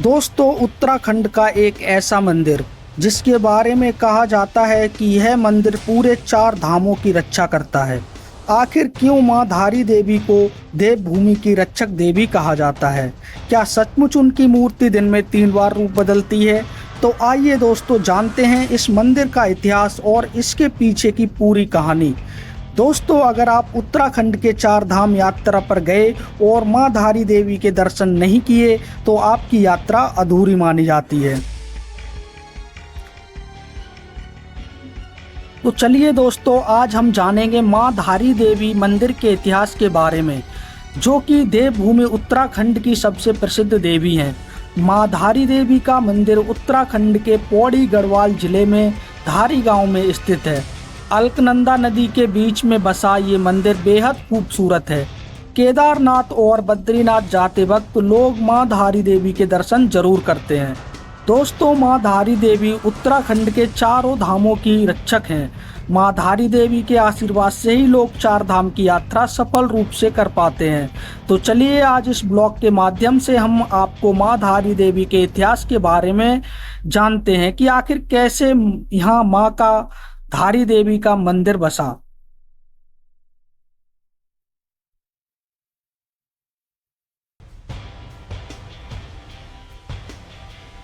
दोस्तों, उत्तराखंड का एक ऐसा मंदिर जिसके बारे में कहा जाता है कि यह मंदिर पूरे 4 धामों की रक्षा करता है। आखिर क्यों मां धारी देवी को देवभूमि की रक्षक देवी कहा जाता है? क्या सचमुच उनकी मूर्ति दिन में 3 बार रूप बदलती है? तो आइए दोस्तों, जानते हैं इस मंदिर का इतिहास और इसके पीछे की पूरी कहानी। दोस्तों, अगर आप उत्तराखंड के 4 धाम यात्रा पर गए और मां धारी देवी के दर्शन नहीं किए तो आपकी यात्रा अधूरी मानी जाती है। तो चलिए दोस्तों, आज हम जानेंगे मां धारी देवी मंदिर के इतिहास के बारे में, जो कि देवभूमि उत्तराखंड की सबसे प्रसिद्ध देवी हैं। मां धारी देवी का मंदिर उत्तराखंड के पौड़ी गढ़वाल जिले में धारी गांव में स्थित है। अलकनंदा नदी के बीच में बसा ये मंदिर बेहद खूबसूरत है। केदारनाथ और बद्रीनाथ जाते वक्त लोग मां धारी देवी के दर्शन जरूर करते हैं। दोस्तों, मां धारी देवी उत्तराखंड के 4 धामों की रक्षक हैं। मां धारी देवी के आशीर्वाद से ही लोग 4 धाम की यात्रा सफल रूप से कर पाते हैं। तो चलिए, आज इस ब्लॉग के माध्यम से हम आपको मां धारी देवी के इतिहास के बारे में जानते हैं कि आखिर कैसे यहाँ मां का धारी देवी का मंदिर बसा।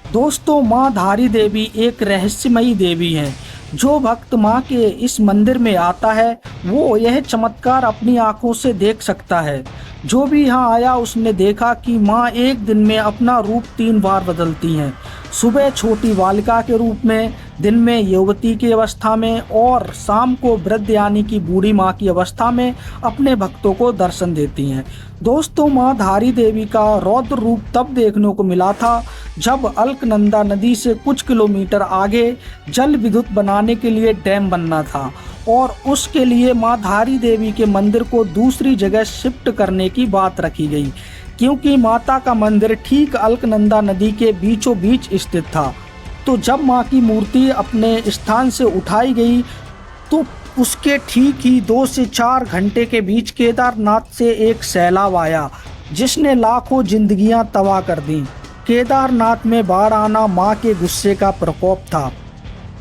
दोस्तों, मां धारी देवी एक रहस्यमयी देवी हैं। जो भक्त मां के इस मंदिर में आता है वो यह चमत्कार अपनी आंखों से देख सकता है। जो भी यहाँ आया उसने देखा कि मां एक दिन में अपना रूप 3 बार बदलती हैं। सुबह छोटी बालिका के रूप में, दिन में युवती की अवस्था में और शाम को वृद्ध यानी कि बूढ़ी माँ की अवस्था में अपने भक्तों को दर्शन देती हैं। दोस्तों, मां धारी देवी का रौद्र रूप तब देखने को मिला था जब अलकनंदा नदी से कुछ किलोमीटर आगे जल विद्युत बनाने के लिए डैम बनना था और उसके लिए मां धारी देवी के मंदिर को दूसरी जगह शिफ्ट करने की बात रखी गई, क्योंकि माता का मंदिर ठीक अलकनंदा नदी के बीचों बीच स्थित था। तो जब मां की मूर्ति अपने स्थान से उठाई गई तो उसके ठीक ही 2 से 4 घंटे के बीच केदारनाथ से एक सैलाब आया जिसने लाखों जिंदगियां तबाह कर दी। केदारनाथ में बाढ़ आना मां के गुस्से का प्रकोप था,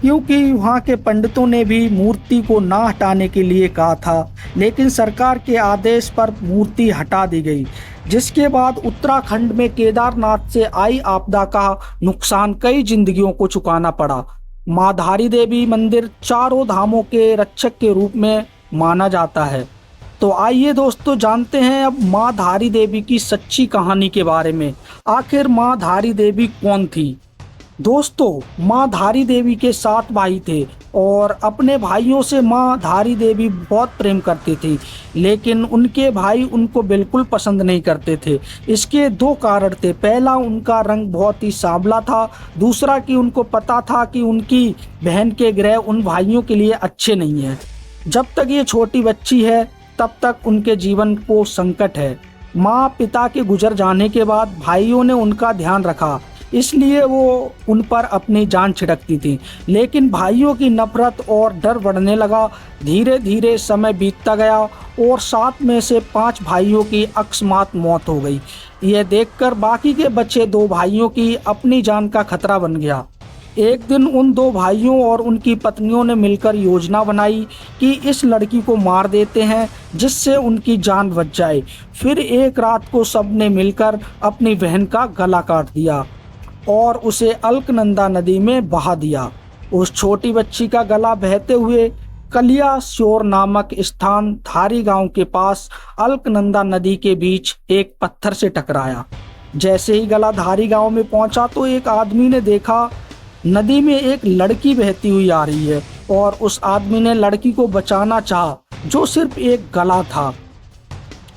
क्योंकि वहाँ के पंडितों ने भी मूर्ति को ना हटाने के लिए कहा था, लेकिन सरकार के आदेश पर मूर्ति हटा दी गई। जिसके बाद उत्तराखंड में केदारनाथ से आई आपदा का नुकसान कई जिंदगियों को चुकाना पड़ा। मां धारी देवी मंदिर 4 धामों के रक्षक के रूप में माना जाता है। तो आइए दोस्तों, जानते हैं अब मां धारी देवी की सच्ची कहानी के बारे में। आखिर मां धारी देवी कौन थी? दोस्तों, मां धारी देवी के 7 भाई थे और अपने भाइयों से मां धारी देवी बहुत प्रेम करती थी, लेकिन उनके भाई उनको बिल्कुल पसंद नहीं करते थे। इसके 2 कारण थे। पहला, उनका रंग बहुत ही सांवला था। दूसरा कि उनको पता था कि उनकी बहन के ग्रह उन भाइयों के लिए अच्छे नहीं हैं। जब तक ये छोटी बच्ची है तब तक उनके जीवन को संकट है। माँ पिता के गुजर जाने के बाद भाइयों ने उनका ध्यान रखा, इसलिए वो उन पर अपनी जान छिड़कती थी, लेकिन भाइयों की नफरत और डर बढ़ने लगा। धीरे धीरे समय बीतता गया और 7 में से 5 भाइयों की अकस्मात मौत हो गई। यह देखकर बाकी के बचे 2 भाइयों की अपनी जान का खतरा बन गया। एक दिन उन 2 भाइयों और उनकी पत्नियों ने मिलकर योजना बनाई कि इस लड़की को मार देते हैं जिससे उनकी जान बच जाए। फिर एक रात को सबने मिलकर अपनी बहन का गला काट दिया और उसे अलकनंदा नदी में बहा दिया। उस छोटी बच्ची का गला बहते हुए कलिया श्योर नामक स्थान धारी गांव के पास अलकनंदा नदी के बीच एक पत्थर से टकराया। जैसे ही गला धारी गांव में पहुंचा तो एक आदमी ने देखा नदी में एक लड़की बहती हुई आ रही है और उस आदमी ने लड़की को बचाना चाहा, जो सिर्फ एक गला था,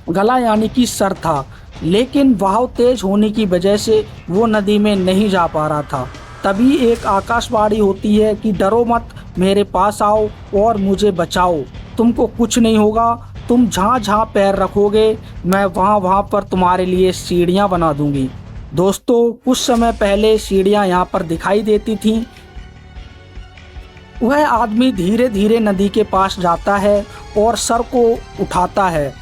गला यानी कि सर था, लेकिन बहाव तेज होने की वजह से वो नदी में नहीं जा पा रहा था। तभी एक आकाशवाणी होती है कि डरो मत, मेरे पास आओ और मुझे बचाओ, तुमको कुछ नहीं होगा। तुम जहाँ जहाँ पैर रखोगे मैं वहाँ पर तुम्हारे लिए सीढ़ियाँ बना दूंगी। दोस्तों, कुछ समय पहले सीढ़ियाँ यहाँ पर दिखाई देती थीं। वह आदमी धीरे धीरे नदी के पास जाता है और सर को उठाता है।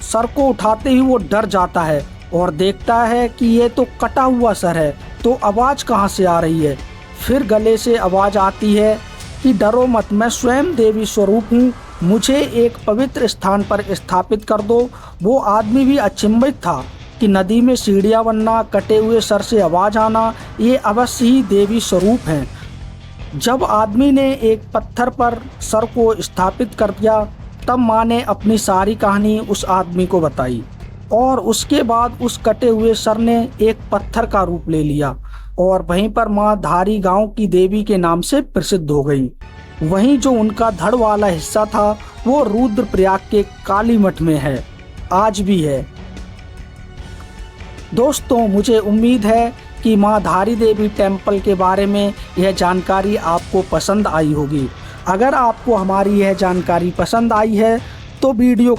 सर को उठाते ही वो डर जाता है और देखता है कि ये तो कटा हुआ सर है तो आवाज़ कहाँ से आ रही है? फिर गले से आवाज़ आती है कि डरो मत, मैं स्वयं देवी स्वरूप हूँ, मुझे एक पवित्र स्थान पर स्थापित कर दो। वो आदमी भी अचंभित था कि नदी में सीढ़ियाँ बनना, कटे हुए सर से आवाज़ आना, ये अवश्य ही देवी स्वरूप हैं। जब आदमी ने एक पत्थर पर सर को स्थापित कर दिया, तब माँ ने अपनी सारी कहानी उस आदमी को बताई और उसके बाद उस कटे हुए सर ने एक पत्थर का रूप ले लिया और वहीं पर माँ धारी गांव की देवी के नाम से प्रसिद्ध हो गई। वहीं जो उनका धड़ वाला हिस्सा था वो रुद्रप्रयाग के काली मठ में है, आज भी है। दोस्तों, मुझे उम्मीद है कि माँ धारी देवी टेम्पल के बारे में यह जानकारी आपको पसंद आई होगी। अगर आपको हमारी यह जानकारी पसंद आई है तो वीडियो